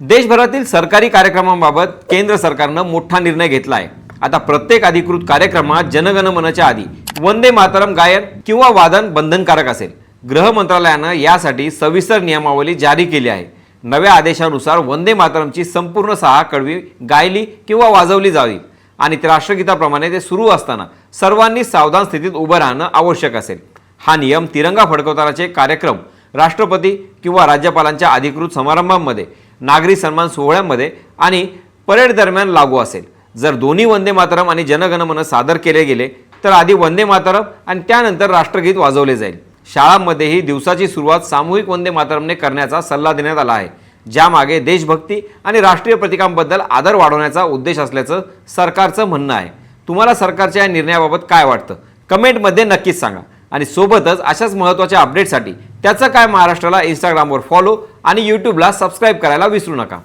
देशभरातील सरकारी कार्यक्रमांबाबत केंद्र सरकारनं मोठा निर्णय घेतला आहे। आता प्रत्येक अधिकृत कार्यक्रमात जनगण मनच्या आधी वंदे मातरम गायन किंवा वादन बंधनकारक असेल। गृह मंत्रालयानं यासाठी सविस्तर नियमावली जारी केली आहे। नव्या आदेशानुसार वंदे मातरमची संपूर्ण 6 कडवी गायली किंवा वाजवली जावी आणि राष्ट्रगीताप्रमाणे ते सुरू असताना सर्वांनी सावधान स्थितीत उभं राहणं आवश्यक असेल। हा नियम तिरंगा फडकवतानाचे कार्यक्रम, राष्ट्रपती किंवा राज्यपालांच्या अधिकृत समारंभांमध्ये, नागरी सन्मान सोहळ्यांमध्ये आणि परेड दरम्यान लागू असेल। जर दोन्ही वंदे मातरम आणि जनगण मन सादर केले गेले तर आधी वंदे मातरम आणि त्यानंतर राष्ट्रगीत वाजवले जाईल। शाळांमध्येही दिवसाची सुरुवात सामूहिक वंदे मातरमने करण्याचा सल्ला देण्यात आला आहे, ज्यामागे देशभक्ती आणि राष्ट्रीय प्रतीकांबद्दल आदर वाढवण्याचा उद्देश असल्याचं सरकारचं म्हणणं आहे। तुम्हाला सरकारच्या या निर्णयाबाबत काय वाटतं? कमेंटमध्ये नक्कीच सांगा आणि सोबतच अशाच महत्त्वाच्या अपडेटसाठी त्याचं काय महाराष्ट्राला इंस्टाग्रामवर फॉलो आणि यूट्यूबला सबस्क्राईब करायला विसरू नका।